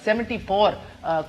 74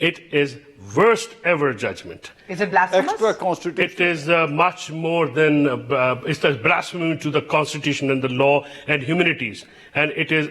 it is worst ever judgment. Is it blasphemous? Extra constitutional. It is much more than it's a blasphemy to the constitution and the law and humanities, and it is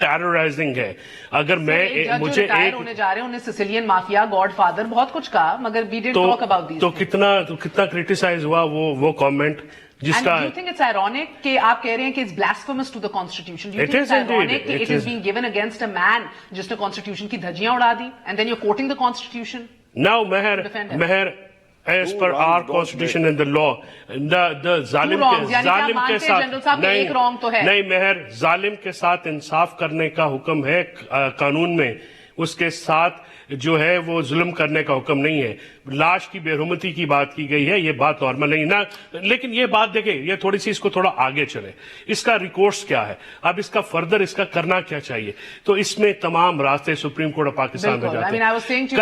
ٹیررائزنگ ہے. اگر میں مجھے retire ہونے جا رہے ہیں انہیں Sicilian mafia God father بہت کچھ کہا مگر وی ڈڈنٹ ٹاک اباؤٹ دیس. تو کتنا کرٹیسائز ہوا وہ کامنٹ جس کا. And do you think it's ironic کہ آپ کہہ رہے ہیں کہ it's blasphemous to the constitution? Do you It think is it's indeed. ironic کہ it is being given against a man جس نے constitution کی دھجیاں اڑا دی and then you're quoting the constitution? Now Meher, as per our constitution and the law, the ظالم کے ساتھ نہیں مہر ظالم کے ساتھ انصاف کرنے کا حکم ہے قانون میں, اس کے ساتھ جو ہے وہ ظلم کرنے کا حکم نہیں ہے. لاش کی بے حرمتی کی بات کی گئی ہے, یہ بات نارمل نہیں نا. لیکن یہ بات دیکھیں, یہ تھوڑی سی اس کو تھوڑا آگے چلے, اس کا ریکورس کیا ہے, اب اس کا فردر اس کا کرنا کیا چاہیے. تو اس میں تمام راستے سپریم کورٹ آف پاکستان میں جاتے ہیں.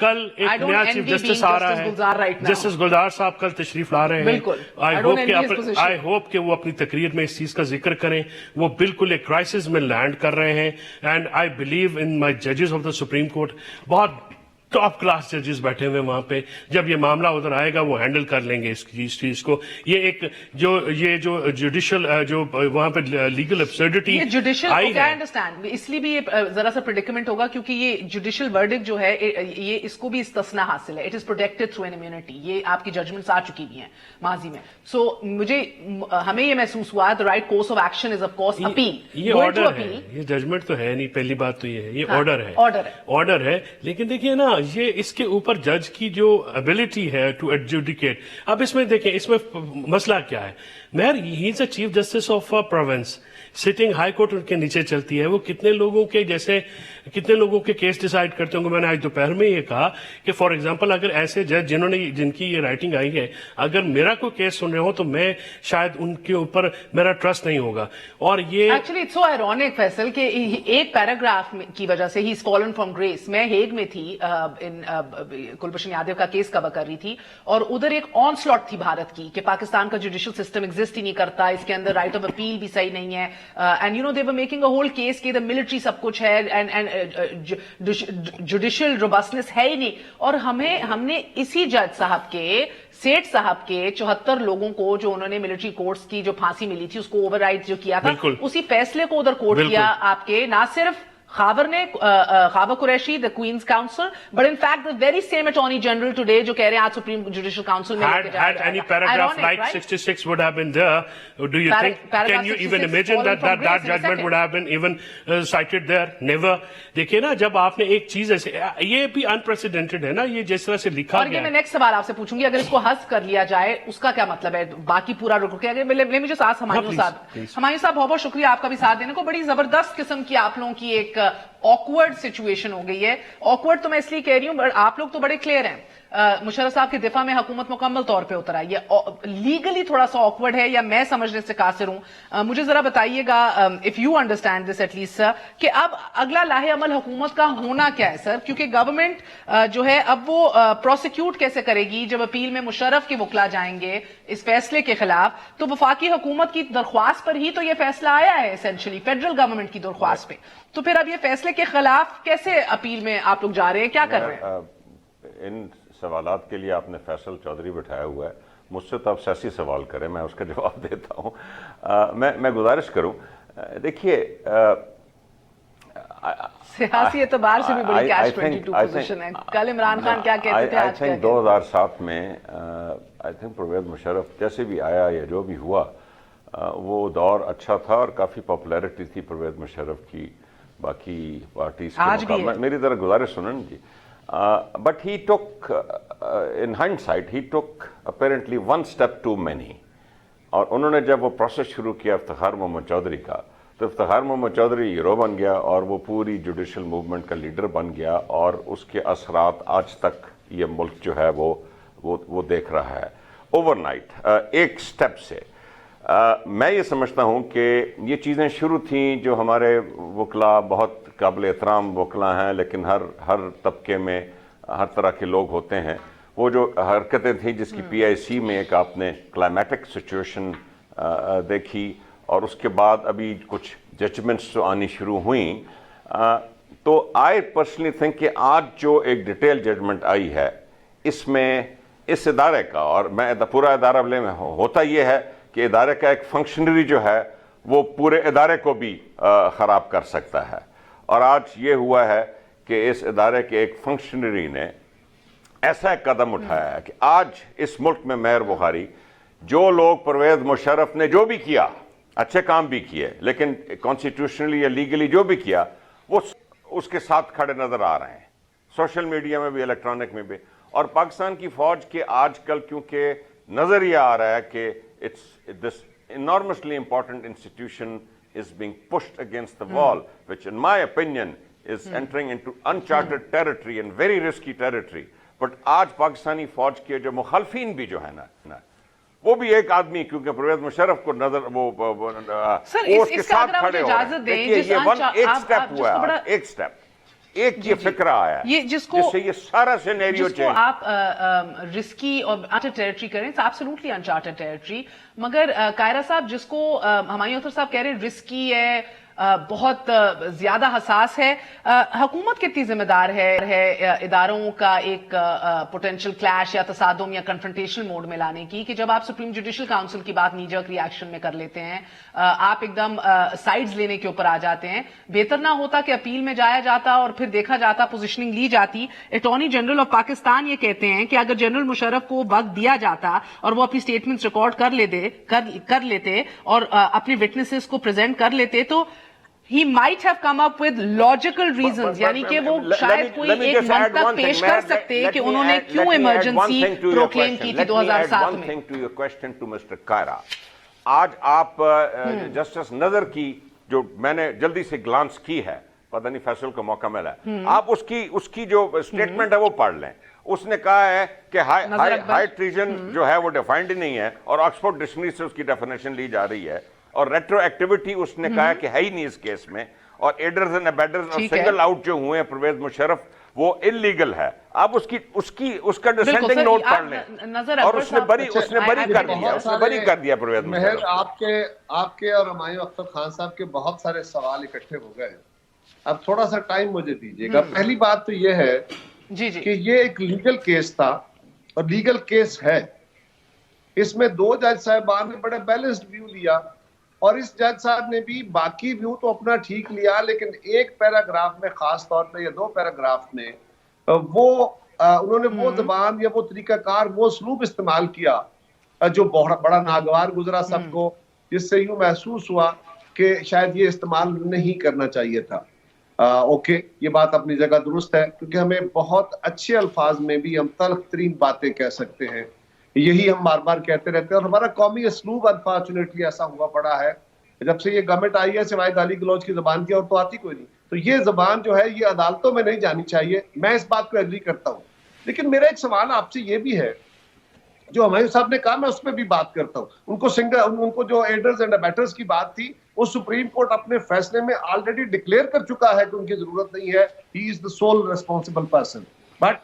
کل ایک نیا چیف جسٹس آ رہا ہے, جسٹس گلزار صاحب کل تشریف لا رہے ہیں. آئی ہوپ کہ وہ اپنی تقریر میں اس چیز کا ذکر کریں. وہ بالکل ایک کرائسس میں لینڈ کر رہے ہیں, اینڈ آئی بلیو ان مائی ججز آف دا سپریم کورٹ. بہت ٹاپ کلاس ججز بیٹھے ہوئے وہاں پہ, جب یہ معاملہ ادھر آئے گا وہ ہینڈل کر لیں گے اس چیز کو. یہ ایک جو جوڈیشل جو وہاں پہ لیگل ایبسرڈٹی آئی ہے, انڈرسٹینڈ اس لیے بھی یہ ذرا سا پریڈکمنٹ ہوگا کیونکہ یہ جوڈیشل ورڈکٹ جو ہے یہ اس کو بھی استثنا حاصل ہے. It is protected through an immunity. یہ آپ کی ججمنٹس آ چکی بھی ہیں ماضی میں. سو ہمیں یہ محسوس ہوا the right course of action is of course appeal. یہ آرڈر ہے, یہ ججمنٹ تو ہے نہیں. پہلی بات تو یہ ہے, یہ آرڈر ہے. لیکن دیکھیے نا, یہ اس کے اوپر جج کی جو ابیلٹی ہے ٹو ایڈجوڈیکیٹ. اب اس میں دیکھیں اس میں مسئلہ کیا ہے. مہر he is a chief justice of province, sitting high court ان کے نیچے چلتی ہے. وہ کتنے لوگوں کے کیس ڈیسائیڈ کرتے ہوں گے. میں نے آج دوپہر میں یہ کہا کہ فار ایگزامپل اگر ایسے جج جن کی یہ رائٹنگ آئی ہے, اگر میرا کوئی کیس سن رہے ہو تو میں شاید ان کے اوپر میرا ٹرسٹ نہیں ہوگا. اور یہ ایکچولی اٹس سو آئرونک فیصل کہ ایک پیراگراف کی وجہ سے ہی از فالن فرام گریس. میں ہیگ میں تھی, کلبھوشن یادو کا کیس کور کر رہی تھی, اور ادھر ایک آن سلاٹ تھی بھارت کی کہ پاکستان کا جوڈیشل سسٹم ایگزسٹ ہی نہیں کرتا, اس کے اندر رائٹ آف اپیل بھی صحیح نہیں ہے. And you know they were making a whole case کہ دا ملٹری سب کچھ ہے اینڈ جوڈیشل روبسٹنس ہے ہی نہیں. اور ہم نے اسی جج صاحب کے سیٹ صاحب کے 74 لوگوں کو جو انہوں نے ملٹری کورٹس کی جو پھانسی ملی تھی اس کو اوور رائڈ جو کیا تھا, اسی فیصلے کو ادھر کوٹ کیا آپ کے, نہ صرف خاور نے, Khawar Qureshi the Queen's Counsel, but in fact the very same Attorney General today جو کہہ رہے ہیں آج Supreme Judicial Council میں had any paragraph like 66 would have been there. Do you think, can you even imagine that judgment would have been even cited there? Never. دیکھیں نا, جب آپ نے ایک چیز ایسے, یہ بھی unprecedented ہے نا, یہ جس طرح سے لکھا گیا. اور یہ میں نیکسٹ سوال آپ سے پوچھوں گی, اگر اس کو حذف کر لیا جائے اس کا کیا مطلب ہے, باقی پورا رک گیا. مجھے ساتھ ہمایوں صاحب بہت بہت شکریہ آپ کا بھی ساتھ دینے کو. بڑی زبردست قسم کی آپ لوگوں کی ایک آکورڈ سچویشن ہو گئی ہے. آکورڈ تو میں اس لیے کہہ رہی ہوں, آپ لوگ تو بڑے کلیئر ہیں. مشرف صاحب کے دفاع میں حکومت مکمل طور پہ اتر آئی ہے. لیگلی تھوڑا سا آکورڈ ہے یا میں سمجھنے سے قاصر ہوں. مجھے ذرا بتائیے گا, if you understand this at least sir, کہ اب اگلا لاہے عمل حکومت کا ہونا کیا ہے سر, کیونکہ گورنمنٹ جو ہے اب وہ پروسیکیوٹ کیسے کرے گی جب اپیل میں مشرف کے وکلا جائیں گے اس فیصلے کے خلاف. تو وفاقی حکومت کی درخواست پر ہی تو یہ فیصلہ آیا ہے اسینشلی, فیڈرل گورنمنٹ کی درخواست پہ. تو پھر اب یہ فیصلے کے خلاف کیسے اپیل میں آپ لوگ جا رہے ہیں, کیا کر رہے ہیں؟ ان سوالات کے لیے آپ نے فیصل چودھری بٹھایا ہوا ہے, مجھ سے تو آپ سیاسی سوال کریں, میں اس کا جواب دیتا ہوں. میں گزارش کروں, دیکھیے سیاسی اعتبار سے بھی بڑی کیچ 22 پوزیشن ہے. کل عمران خان کیا کہتے تھے, آج کیا 2007 میں آئی تھنک پرویز مشرف جیسے بھی آیا یا جو بھی ہوا, وہ دور اچھا تھا اور کافی پاپولیرٹی تھی پرویز مشرف کی باقی پارٹیز کے مقابلے. میری ذرا گزارش سنن جی. But he took, in hindsight, he took apparently one step too many. اور انہوں نے جب وہ پروسیس شروع کیا افتخار محمد چودھری کا, تو افتخار محمد چودھری ہیرو بن گیا اور وہ پوری جوڈیشل موومنٹ کا لیڈر بن گیا, اور اس کے اثرات آج تک یہ ملک جو ہے وہ دیکھ رہا ہے اوور نائٹ, ایک سٹیپ سے. میں یہ سمجھتا ہوں کہ یہ چیزیں شروع تھیں جو ہمارے وکلا بہت قابل احترام وکلا ہیں, لیکن ہر طبقے میں ہر طرح کے لوگ ہوتے ہیں. وہ جو حرکتیں تھیں جس کی پی آئی سی میں ایک آپ نے کلائمیٹک سچویشن دیکھی, اور اس کے بعد ابھی کچھ ججمنٹس جو آنی شروع ہوئیں, تو آئی پرسنلی تھنک کہ آج جو ایک ڈیٹیل ججمنٹ آئی ہے اس میں اس ادارے کا, اور میں پورا ادارہ میں ہوتا یہ ہے کہ ادارے کا ایک فنکشنری جو ہے وہ پورے ادارے کو بھی خراب کر سکتا ہے. اور آج یہ ہوا ہے کہ اس ادارے کے ایک فنکشنری نے ایسا ایک قدم اٹھایا ہے کہ آج اس ملک میں مہر بخاری جو لوگ پرویز مشرف نے جو بھی کیا, اچھے کام بھی کیے, لیکن کانسٹیٹیوشنلی یا لیگلی جو بھی کیا, وہ اس کے ساتھ کھڑے نظر آ رہے ہیں, سوشل میڈیا میں بھی, الیکٹرانک میں بھی. اور پاکستان کی فوج کے آج کل کیونکہ نظر یہ آ رہا ہے کہ this enormously important institution is being pushed against the wall, which in my opinion is entering into uncharted territory and very risky territory. But آج پاکستانی فوج کے جو مخالفین بھی جو ہے نا, وہ بھی ایک آدمی کیونکہ پرویز مشرف کو نظر وہ اس کے ساتھ کھڑے ہو رہے ہیں. دیکھیے یہ ایک سٹیپ ہوا ہے, ایک سٹیپ, ایک یہ فکرہ آیا ہے جس سے یہ سارا سینیریو چینج. آپ رسکی اور انچارٹڈ ٹیریٹری کریں, اٹس ایبسولوٹلی انچارٹڈ ٹیریٹری. مگر قاہرہ صاحب, جس کو ہمایوں اختر صاحب کہہ رہے ہیں رسکی ہے, بہت زیادہ حساس ہے, حکومت کتنی ذمہ دار ہے اداروں کا ایک پوٹینشیل کلیش یا تصادم یا کنفرنٹیشن موڈ میں لانے کی, کہ جب آپ سپریم جوڈیشل کاؤنسل کی بات نیجرک ریاکشن میں کر لیتے ہیں, آپ ایک دم سائیڈز لینے کے اوپر آ جاتے ہیں. بہتر نہ ہوتا کہ اپیل میں جایا جاتا اور پھر دیکھا جاتا, پوزیشننگ لی جاتی. اٹارنی جنرل آف پاکستان یہ کہتے ہیں کہ اگر جنرل مشرف کو وقت دیا جاتا اور وہ اپنی سٹیٹمنٹس ریکارڈ کر لیتے اور اپنے وٹنسز کو پریزنٹ کر لیتے, تو he might have come up with logical reasons, یعنی کہ وہ شاید کوئی ایک منطق پیش کر سکتے کہ انہوں نے کیوں ایمرجنسی پروکلیم کی تھی 2007 میں. One thing to your question to Mr. Kaira. آج آپ جسٹس نظر کی جو میں نے جلدی سے گلانس کی ہے, پتہ نہیں فیصل کو موقع ملا ہے, آپ اس کی جو اسٹیٹمنٹ ہے وہ پڑھ لیں. اس نے کہا ہے کہ ہائی ٹریزن جو ہے وہ ڈیفائنڈ نہیں ہے, اور آکسفورڈ ڈکشنری سے اس کی ڈیفینیشن لی جا رہی ہے, اور ریٹرو ایکٹیویٹی اس نے کہا کہ ہے ہی نہیں اس کیس میں, اور ایڈرز اینڈ ابیڈرز اور سنگل آؤٹ جو ہوئے ہیں پرویز مشرف وہ انلیگل ہے. آپ اس کا ڈسینڈنگ نوٹ پڑھ لیں, اور اس نے بری کر دیا پرویز مشرف. آپ کے اور ہمایوں اختر خان صاحب کے بہت سارے سوال اکٹھے ہو گئے. اب تھوڑا سا ٹائم مجھے دیجیے گا. پہلی بات تو یہ ہے کہ یہ ایک لیگل کیس تھا, اور لیگل کیس ہے. اس میں دو جج صاحبان نے بڑے بیلنسڈ ویو لیا, اور اس جج صاحب نے بھی باقی ویو تو اپنا ٹھیک لیا, لیکن ایک پیراگراف میں خاص طور پہ یا دو پیراگراف میں انہوں نے وہ زبان یا وہ طریقہ کار, وہ اسلوب استعمال کیا جو بڑا ناگوار گزرا سب کو, جس سے یوں محسوس ہوا کہ شاید یہ استعمال نہیں کرنا چاہیے تھا. اوکے, یہ بات اپنی جگہ درست ہے, کیونکہ ہمیں بہت اچھے الفاظ میں بھی ہم تلخ ترین باتیں کہہ سکتے ہیں, یہی ہم بار بار کہتے رہتے ہیں. اور ہمارا قومی اسلوب انفارچونیٹلی ایسا ہوا پڑا ہے, جب سے یہ گورنمنٹ آئی ہے سوائے گالی گلوچ کی زبان کی اور تو آتی کوئی نہیں. تو یہ زبان جو ہے یہ عدالتوں میں نہیں جانی چاہیے, میں اس بات کو ایگری کرتا ہوں. لیکن میرا ایک سوال آپ سے یہ بھی ہے, جو ہمایوں صاحب نے کہا میں اس پہ بھی بات کرتا ہوں. ان کو جو ایڈرز اینڈ ابیٹرز کی بات تھی, وہ سپریم کورٹ اپنے فیصلے میں آلریڈی ڈکلیئر کر چکا ہے کہ ان کی ضرورت نہیں ہے, ہی از دا سول ریسپانسبل پرسن. بٹ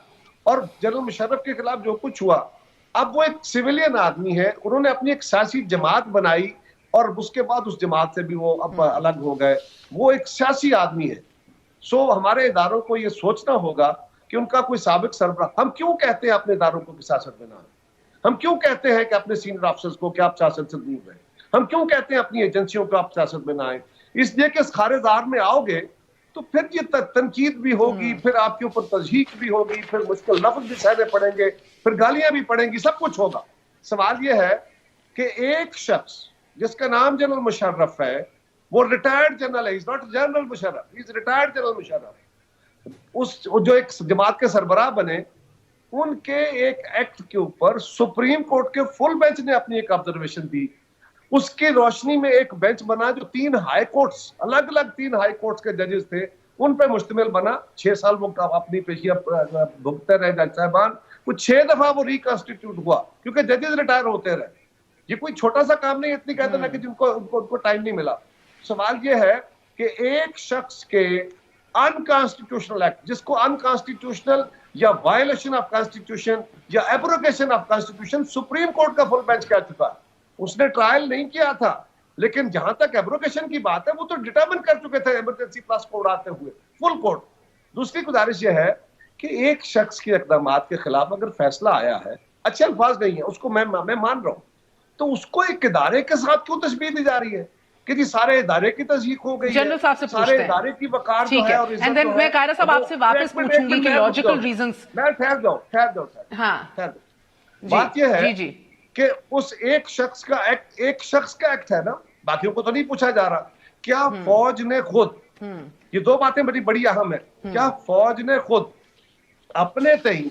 اور جنرل مشرف کے خلاف جو کچھ ہوا, اب وہ ایک سویلین آدمی ہے, انہوں نے اپنی ایک سیاسی جماعت بنائی, اور اس کے بعد اس جماعت سے بھی وہ اب الگ ہو گئے. وہ ایک سیاسی آدمی ہے. سو ہمارے اداروں کو یہ سوچنا ہوگا کہ ان کا کوئی سابق سربراہ, ہم کیوں کہتے ہیں اپنے اداروں کو سیاست میں نہ آئیں, ہم کیوں کہتے ہیں کہ اپنے سینئر آفیسرز کو کہ آپ سیاست سے دور رہیں, ہم کیوں کہتے ہیں اپنی ایجنسیوں کو آپ سیاست میں نہ آئیں. اس لیے کہ اس خارزار میں آؤ گے تو پھر یہ تنقید بھی ہوگی, پھر آپ کے اوپر تضحیق بھی ہوگی, پھر مشکل لفظ بھی سہنے پڑیں گے, پھر گالیاں بھی پڑیں گی, سب کچھ ہوگا. سوال یہ ہے کہ ایک شخص جس کا نام جنرل مشرف ہے, وہ ریٹائرڈ جنرل ہے, he's not general Musharraf, he's retired general Musharraf. اس جو ایک جماعت کے سربراہ بنے, ان کے ایک ایکٹ کے اوپر سپریم کورٹ کے فل بینچ نے اپنی ایک آبزرویشن دی. اس کی روشنی میں ایک بینچ بنا جو 3 ہائی کورٹس, الگ الگ 3 ہائی کورٹس کے ججز تھے, ان پہ مشتمل بنا. 6 سال وہ اپنی پیشیاں بھگتے رہے جج صاحبان. کچھ 6 دفعہ وہ ریکانسٹیٹیوٹ ہوا کیونکہ ججز ریٹائر ہوتے رہے. یہ کوئی چھوٹا سا کام نہیں, اتنی کہتے نا کہ ان کو ٹائم نہیں ملا. سوال یہ ہے کہ ایک شخص کے انکانسٹیٹیوشنل ایکٹ, جس کو انکانسٹیٹیوشنل یا وائلیشن آف کانسٹیٹیوشن یا abrogation of constitution supreme court کا فل بینچ کہہ چکا ہے. اس نے ٹرائل نہیں کیا تھا, لیکن جہاں تک ایبروگیشن کی بات ہے وہ تو ڈٹرمن کر چکے تھے ایمرجنسی پلس کو اڑاتے ہوئے فل کورٹ. دوسری گزارش یہ ہے کہ ایک شخص کے اقدامات کے خلاف اگر فیصلہ آیا ہے, اچھے الفاظ نہیں ہے, اس کو میں مان رہا ہوں, تو اس کو ایک ادارے کے ساتھ کیوں تشبیہ دی جا رہی ہے؟ کہ جی سارے ادارے کی تزیق ہو گئی ہے, جنرل صاحب سے سارے ادارے کی وقار جو ہے اور عزت جو ہے. میں قاہرہ صاحب آپ سے واپس پوچھوں گی کہ لاجیکل ریزنز. میں ٹھہر جاؤ. ہاں بات یہ ہے کہ اس ایک شخص کا ایکٹ ہے نا, باقیوں کو تو نہیں پوچھا جا رہا. کیا فوج نے خود, یہ دو باتیں بڑی اہم ہے, کیا فوج نے خود اپنے تئیں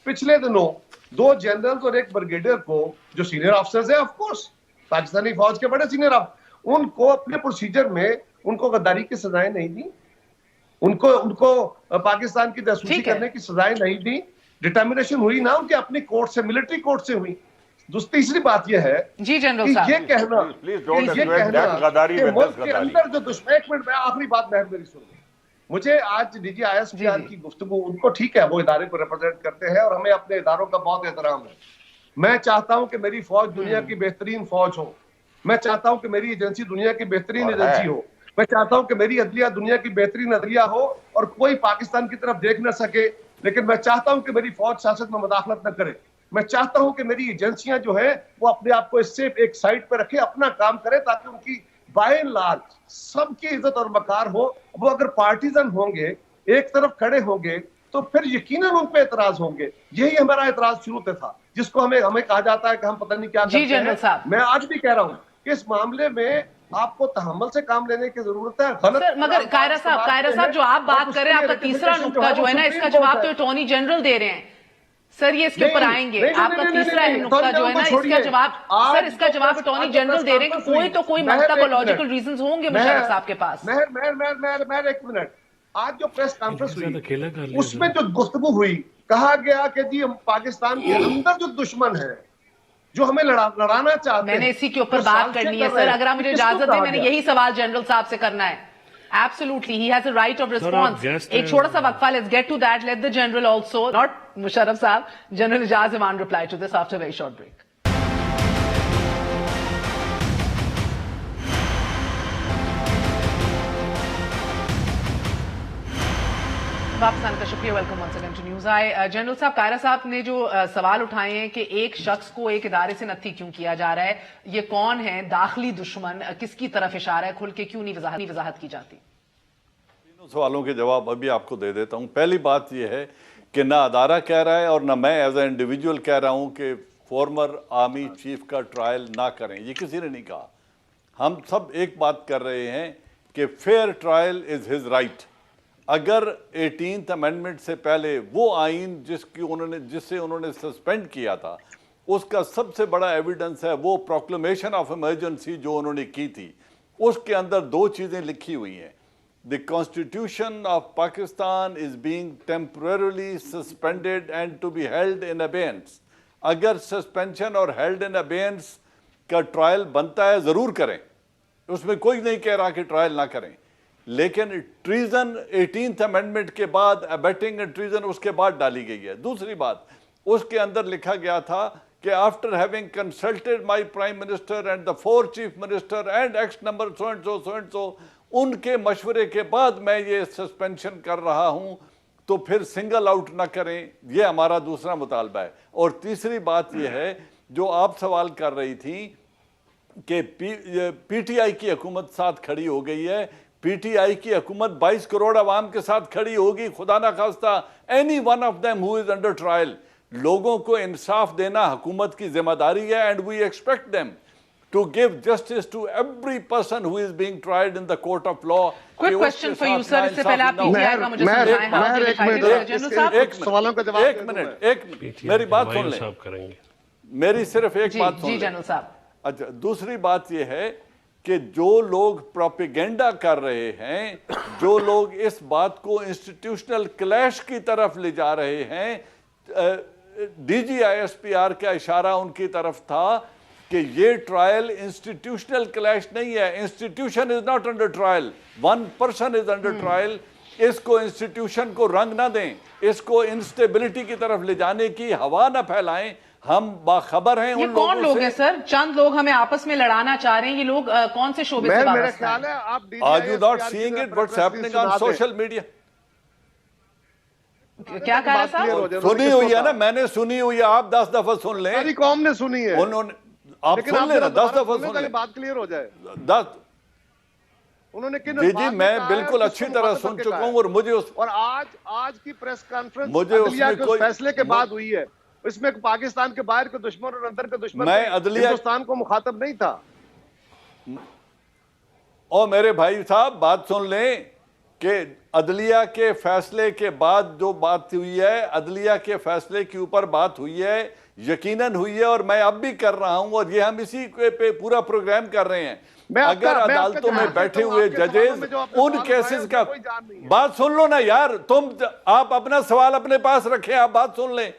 پچھلے دنوں 2 جنرل اور 1 بریگیڈیئر کو جو سینئر آفیسرز ہیں آف کورس پاکستانی فوج کے بڑے سینئر ان کو اپنے پروسیجر میں ان کو غداری کی سزائیں نہیں دی, ان کو پاکستان کی جاسوسی کرنے کی سزائیں نہیں دی. ڈٹرمنیشن ہوئی نا ان کے اپنی کورٹ سے, ملٹری کورٹ سے ہوئی. تیسری بات یہ ہے جی جنرل صاحب, یہ کہنا کہ ملک کے اندر جو دشمن, ایک منٹ میں آخری بات میری سن لیں. مجھے آج D G I S P R کی گفتگو, ان کو ٹھیک ہے وہ ادارے کو ریپرزینٹ کرتے ہیں اور ہمیں اپنے اداروں کا بہت احترام ہے. میں چاہتا ہوں کہ میری فوج دنیا کی بہترین فوج ہو, میں چاہتا ہوں کہ میری ایجنسی دنیا کی بہترین ایجنسی ہو, میں چاہتا ہوں کہ میری عدلیہ دنیا کی بہترین عدلیہ ہو اور کوئی پاکستان کی طرف دیکھ نہ سکے. لیکن میں چاہتا ہوں کہ میری فوج سیاست میں مداخلت نہ کرے. میں چاہتا ہوں کہ میری ایجنسیاں جو ہیں وہ اپنے آپ کو اس سے ایک سائڈ پہ رکھے, اپنا کام کرے, تاکہ ان کی بائی اینڈ لارج سب کی عزت اور وقار ہو. وہ اگر پارٹیزن ہوں گے, ایک طرف کھڑے ہوں گے, تو پھر یقیناً ان پہ اعتراض ہوں گے. یہی ہمارا اعتراض شروع سے تھا, جس کو ہمیں کہا جاتا ہے کہ ہم پتہ نہیں کیا کرتے ہیں. میں آج بھی کہہ رہا ہوں کہ اس معاملے میں آپ کو تحمل سے کام لینے کی ضرورت ہے. مگر قاہرہ صاحب جو آپ بات کر رہے ہیں, آپ کا تیسرا نقطہ جو ہے نا, اس کا جواب تو اٹارنی جنرل دے رہے ہیں. سر یہ اس کے اوپر آئیں گے. آپ کا تیسرا نقطہ جو ہے نا, اس کا جواب اٹارنی جنرل دے رہے ہیں کہ کوئی تو کوئی منطق اور لاجیکل ریزنز ہوں گے مشرف صاحب کے پاس. مہر ایک منٹ, آج جو پریس کانفرنس ہوئی اس میں جو گفتگو ہوئی, کہا گیا کہ جی ہم پاکستان کے اندر جو دشمن ہے جو ہمیں لڑانا چاہتے ہیں, میں نے اسی کے اوپر بات کرنی ہے سر, اگر آپ مجھے اجازت دیں میں نے یہی سوال جنرل صاحب سے کرنا ہے. Absolutely, he has a right of response. ایک چھوٹا سا وقفہ, let's get to that. Let the general also, not Musharraf صاحب, General Ijaz Eman reply to this after a very short break. واپس آنے کا شکریہ. Welcome once again to News Eye. General صاحب, قاہرہ صاحب نے جو سوال اٹھائے ہیں کہ ایک شخص کو ایک ادارے سے نتھی کیوں کیا جا رہا ہے, یہ کون ہے داخلی دشمن, کس کی طرف اشارہ ہے, کھل کے کیوں نہیں وضاحت کی جاتی؟ تینوں سوالوں کے جواب ابھی آپ کو دے دیتا ہوں. پہلی بات یہ ہے کہ نہ ادارہ کہہ رہا ہے اور نہ میں ایز اے انڈیویجول کہہ رہا ہوں کہ فارمر آرمی چیف کا ٹرائل نہ کریں, یہ کسی نے نہیں کہا. ہم سب ایک بات کر رہے ہیں کہ fair trial is his right. اگر 18th امینڈمنٹ سے پہلے وہ آئین جس سے انہوں نے سسپینڈ کیا تھا, اس کا سب سے بڑا ایویڈنس ہے وہ پروکلیمیشن آف ایمرجنسی جو انہوں نے کی تھی. اس کے اندر 2 چیزیں لکھی ہوئی ہیں. The Constitution of Pakistan is being temporarily suspended and to be held in abeyance. اگر سسپینشن اور held in abeyance کا ٹرائل بنتا ہے ضرور کریں, اس میں کوئی نہیں کہہ رہا کہ ٹرائل نہ کریں. لیکن ٹریزن 18th امینڈمنٹ کے بعد, abetting and treason اس کے بعد ڈالی گئی ہے. دوسری بات, اس کے اندر لکھا گیا تھا کہ after having consulted my prime minister and the 4 chief minister and X number so and so, ان کے مشورے کے بعد میں یہ سسپینشن کر رہا ہوں, تو پھر سنگل آؤٹ نہ کریں. یہ ہمارا دوسرا مطالبہ ہے. اور تیسری بات یہ ہے جو آپ سوال کر رہی تھیں کہ پی ٹی آئی کی حکومت ساتھ کھڑی ہو گئی ہے. پی ٹی آئی کی حکومت 22 کروڑ عوام کے ساتھ کھڑی ہوگی, خدا نہ خواستہ any one of them who is under trial. لوگوں کو انصاف دینا حکومت کی ذمہ داری ہے, and we expect them to give justice to every person who is being tried in the court of law. Quick question for you sir, اس سے پہلے آپ PTI کا مجھے سمجھائیں. ایک منٹ, میری بات سن لیں, میری صرف ایک بات سن لیں. جی جنرل صاحب. اچھا, دوسری بات یہ ہے کہ جو لوگ پروپیگنڈا کر رہے ہیں, جو لوگ اس بات کو انسٹیٹیوشنل کلیش کی طرف لے جا رہے ہیں, D G I S P R کا اشارہ ان کی طرف تھا کہ یہ ٹرائل انسٹیٹیوشنل کلیش نہیں ہے. Institution is not under trial, 1 person is under trial. اس کو انسٹیٹیوشن کو رنگ نہ دیں, اس کو انسٹیبلٹی کی طرف لے جانے کی ہوا نہ پھیلائیں. ہم باخبر ہیں یہ کون لوگ ہیں سر؟ چند لوگ ہمیں آپس میں لڑانا چاہ رہے ہیں, یہ لوگ کون سے شعبے سے وابستہ ہیں؟ Are you not seeing it what's happening on social media? کیا کہہ رہا صاحب؟ سنی ہوئی ہے نا, میں نے سنی ہوئی ہے, آپ 10 دفعہ سن لیں. ساری قوم نے سنی ہے, آپ سن لیں نا, 10 دفعہ سن لیں, بات کلیئر ہو جائے. انہوں نے جی میں بالکل اچھی طرح سن چکا ہوں، اور مجھے اور آج کی پریس کانفرنس مجھے اس میں کوئی فیصلے کے بعد ہوئی ہے، اس میں پاکستان کے باہر کے دشمن اور اندر کے دشمن میں ہندوستان کو مخاطب نہیں تھا. اور میرے بھائی صاحب بات سن لیں کہ عدلیہ کے فیصلے کے بعد جو بات ہوئی ہے، عدلیہ کے فیصلے کے اوپر بات ہوئی ہے، یقیناً ہوئی ہے، اور میں اب بھی کر رہا ہوں، اور یہ ہم اسی پہ پورا پروگرام کر رہے ہیں. اگر عدالتوں میں بیٹھے ہوئے ججز ان کیسز کا بات سن لو نا یار، آپ اپنا سوال اپنے پاس رکھیں، آپ بات سن لیں.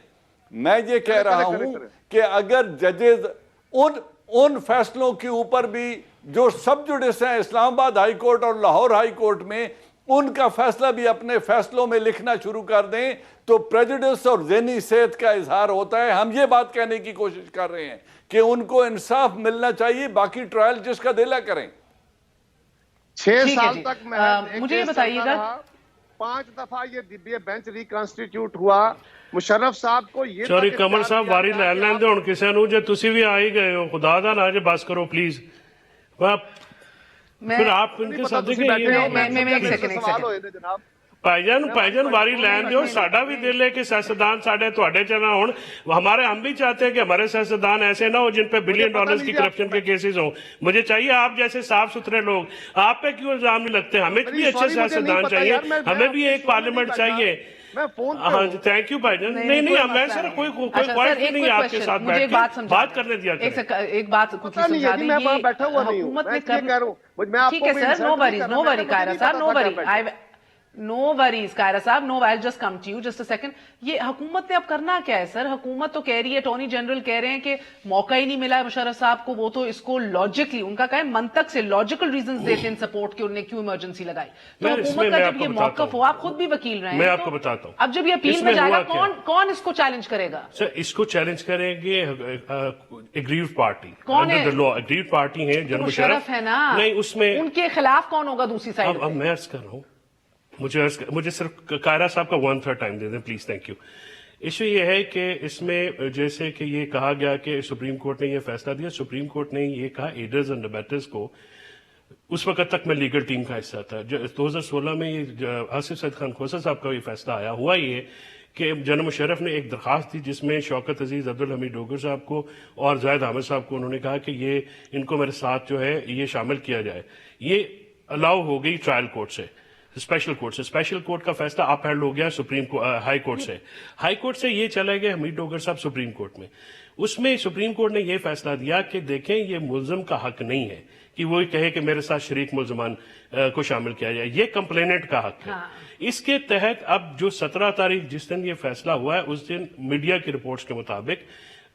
میں یہ کہہ رہا ہوں کہ اگر ججز ان فیصلوں کے اوپر بھی جو سب جوڈس ہیں اسلام آباد ہائی کورٹ اور لاہور ہائی کورٹ میں، ان کا فیصلہ بھی اپنے فیصلوں میں لکھنا شروع کر دیں تو پریجوڈس اور ذہنی صحت کا اظہار ہوتا ہے. ہم یہ بات کہنے کی کوشش کر رہے ہیں کہ ان کو انصاف ملنا چاہیے، باقی ٹرائل جس کا دل ہے کریں. 6 سال تک میں مجھے یہ بتائیے گا 5 دفعہ یہ بینچ ریکنسٹیٹیوٹ ہوا. مشرف صاحب کو یہ سوری کمر صاحب واری لین لین دے ہن کسے نوں جے تسی بھی آ ہی گئے ہو، خدا دا نا جے بس کرو پلیز. پھر آپ ان کے ساتھ بھائی جان واری لین دیو. ساڈا بھی دل ہے کہ سیاستدان ساڈے تواڈے چ نہ ہون، ہمارے ہم بھی چاہتے ہیں کہ ہمارے سیاستدان ایسے نہ ہو جن پہ بلین ڈالرز کی کرپشن کے کیسز ہوں. مجھے چاہیے آپ جیسے صاف ستھرے لوگ، آپ پہ کیوں الزام نہیں لگتے؟ ہمیں بھی اچھے سیاستدان چاہیے، ہمیں بھی ایک پارلیمنٹ چاہیے. ہاں جی تھینک یو بھائی جان. نہیں میں سر کوئی کوائٹ نہیں آپ کے ساتھ بیٹھ کے بات کرنے دیا کریں. ایک بات سمجھا دیں، حکومت نے ٹھیک ہے سر، نو وری قاہرہ صاحب، نو وری No worries قاہرہ صاحب، no I'll just come to you just a second. یہ حکومت نے اب کرنا کیا ہے سر؟ حکومت تو کہہ رہی ہے، اٹارنی جنرل کہہ رہے ہیں کہ موقع ہی نہیں ملا ہے مشرف صاحب کو، وہ تو اس کو لاجکلی ان کا کہیں منطق سے لاجیکل ریزنز دیتے ہیں سپورٹ کے، انہوں نے کیوں ایمرجنسی لگائی. تو حکومت کا جب یہ موقف ہو، آپ خود بھی وکیل رہے ہیں، میں آپ کو بتاتا ہوں اب جب یہ اپیل میں جائے گا کون اس کو چیلنج کرے گا؟ سر اس کو چیلنج کریں گے اگریوڈ پارٹی. کون ہے؟ اگریوڈ پارٹی ہے جناب مشرف ہے نا، نہیں اس میں ان کے خلاف کون ہوگا دوسری سائڈ؟ اب میں عرض کر رہا ہوں، مجھے صرف قاہرہ صاحب کا 1/3 ٹائم دے دیں پلیز. Thank you. ایشو یہ ہے کہ اس میں جیسے کہ یہ کہا گیا کہ سپریم کورٹ نے یہ فیصلہ دیا، سپریم کورٹ نے یہ کہا ایڈرز اینڈ ابیٹرز کو، اس وقت تک میں لیگل ٹیم کا حصہ تھا. 2016 میں آصف سعید خان کھوسہ صاحب کا یہ فیصلہ آیا. ہوا یہ کہ جناب مشرف نے ایک درخواست دی جس میں شوکت عزیز، عبدالحمید ڈوگر صاحب کو اور زاہد احمد صاحب کو، انہوں نے کہا کہ ان کو میرے ساتھ جو ہے یہ شامل کیا جائے. یہ الاؤ ہو گئی ٹرائل کورٹ سے، اسپیشل کورٹ سے. اسپیشل کورٹ کا فیصلہ اپ ہینڈ ہو گیا ہائی کورٹ سے. ہائی کورٹ سے یہ چلے گئے حمید ڈوگر صاحب سپریم کورٹ میں. اس میں سپریم کورٹ نے یہ فیصلہ دیا کہ دیکھیں یہ ملزم کا حق نہیں ہے کہ وہ کہے کہ میرے ساتھ شریک ملزمان کو شامل کیا جائے، یہ کمپلیننٹ کا حق ہے. اس کے تحت اب جو 17 تاریخ جس دن یہ فیصلہ ہوا ہے، اس دن میڈیا کی رپورٹس کے مطابق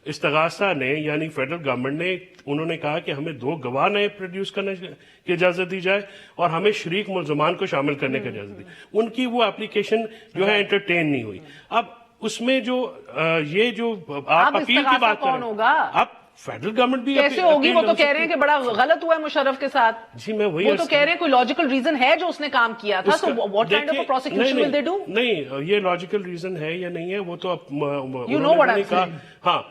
استغاثہ نے یعنی فیڈرل گورنمنٹ نے، انہوں نے کہا کہ ہمیں 2 گواہ نئے پروڈیوس کرنے کی اجازت دی جائے اور ہمیں شریک ملزمان کو شامل کرنے کی اجازت دی. ان کی وہ اپلیکیشن جو ہے انٹرٹین نہیں ہوئی. اب اس میں جو یہ جو آپ اپیل کی بات کر رہے ہیں، اب فیڈرل گورنمنٹ بھی کیسے ہوگی؟ وہ تو کہہ رہے ہیں کہ بڑا غلط ہوا ہے مشرف کے ساتھ. جی میں وہی، وہ تو کہہ رہے ہیں کوئی لاجیکل ریزن ہے جو اس نے کام کیا تھا. تو what kind of prosecution will they do? نہیں یہ لاجیکل ریزن ہے یا نہیں ہے وہ تو you know what I am saying. ہاں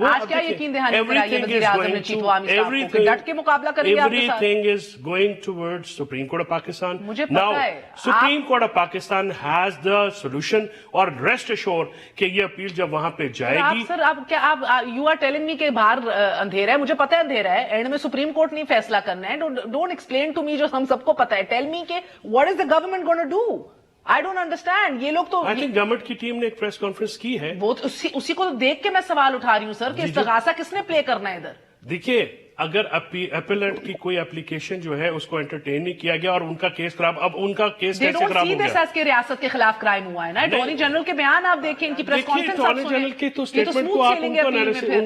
آج کیا یقین دہانی کرائی ہے وزیر اعظم نے چیف عوامی صاحب کو کہ ڈٹ کے مقابلہ کریں گے آپ کے ساتھ؟ Everything is going towards Supreme Court of Pakistan. مجھے پتا ہے Supreme Court of Pakistan has the solution اور rest assured کہ یہ اپیل جب وہاں پہ جائے گی. سر آپ کیا آپ یو آر ٹیلنگ می کہ باہر اندھیرا ہے؟ مجھے پتا ہے اندھیرا ہے، اینڈ میں سپریم کورٹ نہیں فیصلہ کرنا ہے. ڈونٹ ایکسپلین ٹو می جو ہم سب کو پتا ہے. ٹیل می کہ what is the government gonna do? I don't understand. یہ لوگ تو I think گورنمنٹ کی ٹیم نے ایک پریس کانفرنس کی ہے. وہ اسی کو دیکھ کے میں سوال اٹھا رہی ہوں سر کہ استغاثہ کس نے پلے کرنا ہے ادھر. دیکھیے اگر اپیلنٹ کی کوئی اپلیکیشن جو ہے اس کو انٹرٹین نہیں کیا گیا اور ان کا کیس خراب، اب ان کا کیس کیسے خراب ہو گیا؟ کہ ریاست کے خلاف کرائم ہوا ہے نا. اٹارنی جنرل کے بیان آپ دیکھیں، ان کی پریس کانفرنس اٹارنی جنرل کی تو اسٹیٹمنٹ کو آپ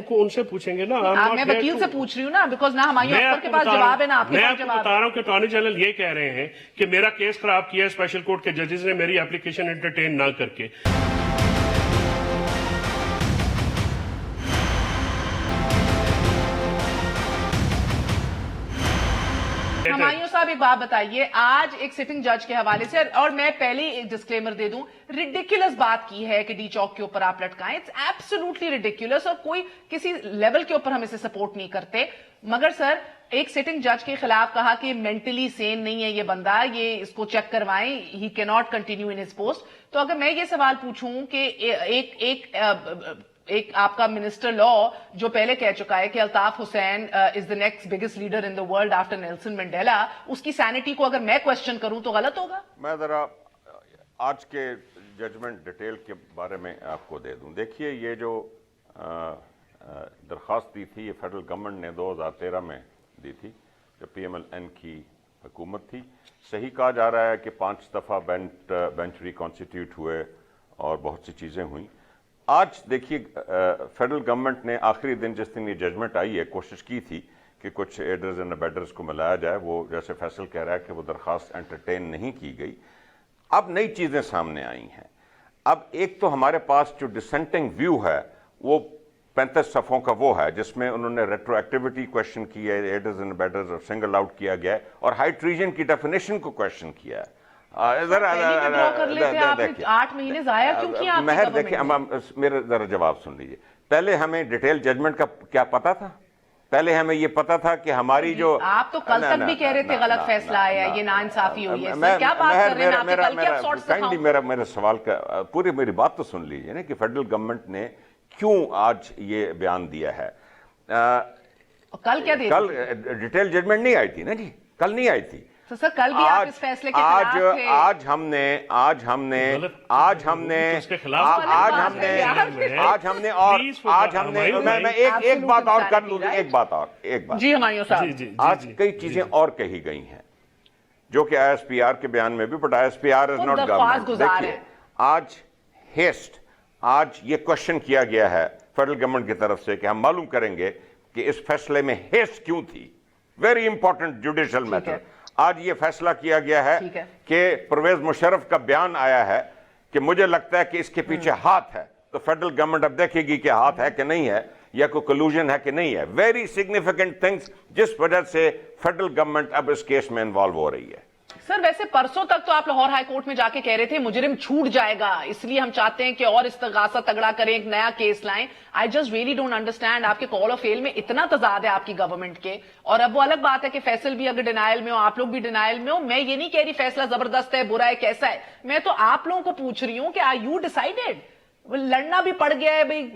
ان سے پوچھیں گے نا. میں وکیل سے پوچھ رہی ہوں نا، بیکاز نہ ہمایوں اختر کے پاس جواب ہے نا آپ کے پاس جواب. میں بتا رہا ہوں کہ اٹارنی جنرل یہ کہہ رہے ہیں کہ میرا کیس خراب کیا ہے اسپیشل کورٹ کے ججز نے میری اپلیکیشن انٹرٹین نہ کر کے. ہمایوں صاحب ایک بات بتائیے، آج ایک سٹنگ جج کے حوالے سے، اور میں پہلے ایک ڈسکلیمر دے دوں، ریڈیکولس بات کی ہے کہ ڈی چوک کے اوپر آپ لٹکائیں. اٹس ایبسولوٹلی ریڈیکولس، اور کوئی کسی لیول کے اوپر ہم اسے سپورٹ نہیں کرتے. مگر سر ایک سٹنگ جج کے خلاف کہا کہ مینٹلی سین نہیں ہے یہ بندہ, یہ اس کو چیک کروائیں, ہی کی not continue in his post. تو اگر میں یہ سوال پوچھوں کہ ایک آپ کا منسٹر لا جو پہلے کہہ چکا ہے کہ Altaf Hussain is the next biggest leader in the world after Nelson Mandela, اس کی سینٹی کو اگر میں کوشچن کروں تو غلط ہوگا؟ میں ذرا آج کے ججمنٹ ڈیٹیل کے بارے میں آپ کو دے دوں. دیکھیے یہ جو درخواست دی تھی یہ فیڈرل گورنمنٹ نے 2013 میں دی تھی جب پی ایم ایل این کی حکومت تھی. صحیح کہا جا رہا ہے کہ 5 دفعہ بینچ ریکانسٹیٹیوٹ ہوئے اور بہت سی چیزیں ہوئیں. آج دیکھیے فیڈرل گورنمنٹ نے آخری دن جس دن یہ ججمنٹ آئی ہے کوشش کی تھی کہ کچھ ایڈرز اینڈ ابیٹرز کو ملایا جائے. وہ جیسے فیصل کہہ رہا ہے کہ وہ درخواست انٹرٹین نہیں کی گئی. اب نئی چیزیں سامنے آئی ہیں. اب ایک تو ہمارے پاس جو ڈسینٹنگ ویو ہے وہ 35 صفحوں کا وہ ہے جس میں انہوں نے ریٹرو ایکٹیویٹی کویشچن کی ہے, ایڈرز اینڈ ابیٹرز اور سنگل آؤٹ کیا گیا ہے, اور ہائی ٹریجن کی ڈیفینیشن کو کویشچن کیا ہے. مہر دیکھیں میرا ذرا جواب سن لیجیے. پہلے ہمیں ڈیٹیل ججمنٹ کا کیا پتا تھا؟ پہلے ہمیں یہ پتا تھا کہ ہماری جو آپ تو کل تک بھی کہہ رہے تھے غلط فیصلہ آیا, یہ ناانصافی ہوئی ہے, کیا بات کر رہے ہیں آپ کل کے افسوس سے کھاؤں؟ میرا سوال کا پوری میری بات تو سن لیجیے نا کہ فیڈرل گورنمنٹ نے کیوں آج یہ بیان دیا ہے. کل کیا دیا؟ کل ڈیٹیل ججمنٹ نہیں آئی تھی نا جی, کل نہیں آئی تھی. سر کل بھی آپ اس فیصلے کے خلاف تھے. آج ہم نے میں ایک بات اور کر لوں, ایک بات جی ہمایوں صاحب, آج کئی چیزیں اور کہی گئی ہیں جو کہ آئی ایس پی آر کے بیان میں بھی, but I S P are is not government. دیکھیے آج یہ کوشچن کیا گیا ہے فیڈرل گورنمنٹ کی طرف سے کہ ہم معلوم کریں گے کہ اس فیصلے میں ہیسٹ کیوں تھی. Very important judicial matter. آج یہ فیصلہ کیا گیا ہے کہ پرویز مشرف کا بیان آیا ہے کہ مجھے لگتا ہے کہ اس کے پیچھے ہاتھ ہے. تو فیڈرل گورنمنٹ اب دیکھے گی کہ ہاتھ ہے کہ نہیں ہے, یا کوئی کلوژن ہے کہ نہیں ہے. ویری سگنیفیکنٹ تھنگس جس وجہ سے فیڈرل گورنمنٹ اب اس کیس میں انوالو ہو رہی ہے. سر ویسے پرسوں تک تو آپ لاہور ہائی کورٹ میں جا کے کہہ رہے تھے مجرم چھوٹ جائے گا, اس لیے ہم چاہتے ہیں کہ اور استغاثہ تگڑا کریں, ایک نیا کیس لائیں. I just really don't understand, آپ کے کال آف فیل میں اتنا تضاد ہے آپ کی گورنمنٹ کے. اور اب وہ الگ بات ہے کہ فیصل بھی اگر ڈینائل میں ہو, آپ لوگ بھی ڈینائل میں ہو. میں یہ نہیں کہہ رہی فیصلہ زبردست ہے, برا ہے, کیسا ہے. میں تو آپ لوگوں کو پوچھ رہی ہوں کہ آر یو ڈیسائیڈیڈ؟ لڑنا بھی پڑ گیا ہے بھائی,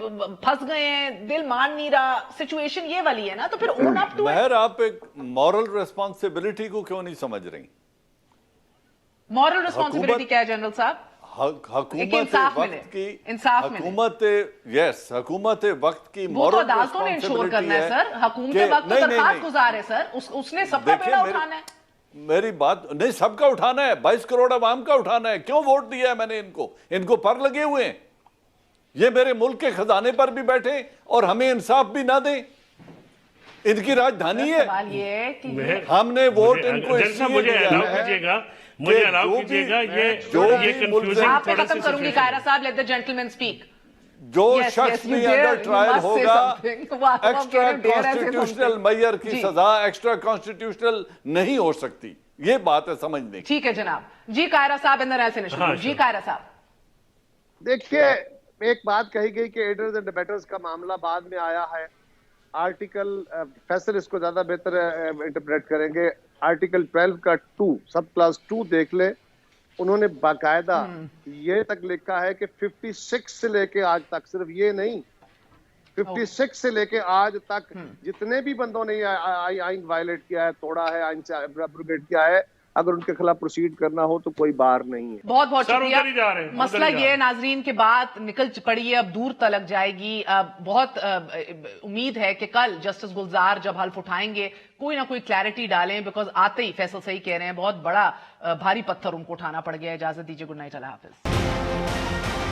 پھنس گئے ہیں, دل مان نہیں رہا, سچویشن یہ والی ہے نا, تو پھر اون اپ ٹو مہر آپ ایک مورل ریسپانسبلٹی کو کیوں نہیں سمجھ رہی؟ مورل ریسپانسبلٹی کیا ہے جنرل صاحب؟ حکومت وقت کی وہ تو عدالتوں نے انشور کرنا ہے سر. حکومت وقت تو درخواست گزار ہے سر, اس نے سب کا بیڑا اٹھانا ہے. میری بات نہیں, سب کا اٹھانا ہے, 22 کروڑ عوام کا اٹھانا ہے. کیوں ووٹ دیا ہے میں نے ان کو پر لگے ہوئے ہیں. یہ میرے ملک کے خزانے پر بھی بیٹھے اور ہمیں انصاف بھی نہ دیں. ان کی راجدھانی ہے. ہم نے ووٹ ان کو اس لیے دیا ہے. مجھے الاؤ کیجئے گا, یہ کنفیوزنگ آپ پہ ختم کروں گی قاہرہ صاحب, لیٹ دی جنٹلمین سپیک. جو شخص بھی اگر ٹرائل ہوگا ایکسٹرا کانسٹیٹیوشنل میئر کی سزا ایکسٹرا کانسٹیٹیوشنل نہیں ہو سکتی. یہ بات ہے سمجھنے کی. ٹھیک ہے جناب. جی قاہرہ صاحب اندر ایسے نہیں. جی قاہرہ صاحب دیکھیے, ایک بات کہی گئی کہ ایڈرز اینڈ ابیٹرز کا معاملہ بعد میں آیا ہے. آرٹیکل فیصل اس کو زیادہ بہتر انٹرپریٹ کریں گے. آرٹیکل 12 کا 2 سب کلاس 2 دیکھ لے, انہوں نے باقاعدہ یہ تک لکھا ہے کہ 56 سے لے کے آج تک, صرف یہ نہیں 56 سے لے کے آج تک جتنے بھی بندوں نے آئین وائلیٹ کیا ہے, توڑا ہے, آئین سے ایبروگیٹ کیا ہے, اگر ان کے خلاف پروسیڈ کرنا ہو تو کوئی بار نہیں ہے. بہت بہت شکریہ. مسئلہ یہ ہے ناظرین کے بات نکل پڑی ہے, اب دور تلک جائے گی. بہت امید ہے کہ کل جسٹس گلزار جب حلف اٹھائیں گے کوئی نہ کوئی کلیرٹی ڈالیں, بیکاز آتے ہی فیصل صحیح کہہ رہے ہیں, بہت بڑا بھاری پتھر ان کو اٹھانا پڑ گیا. اجازت دیجیے, گڈ نائٹ, اللہ حافظ.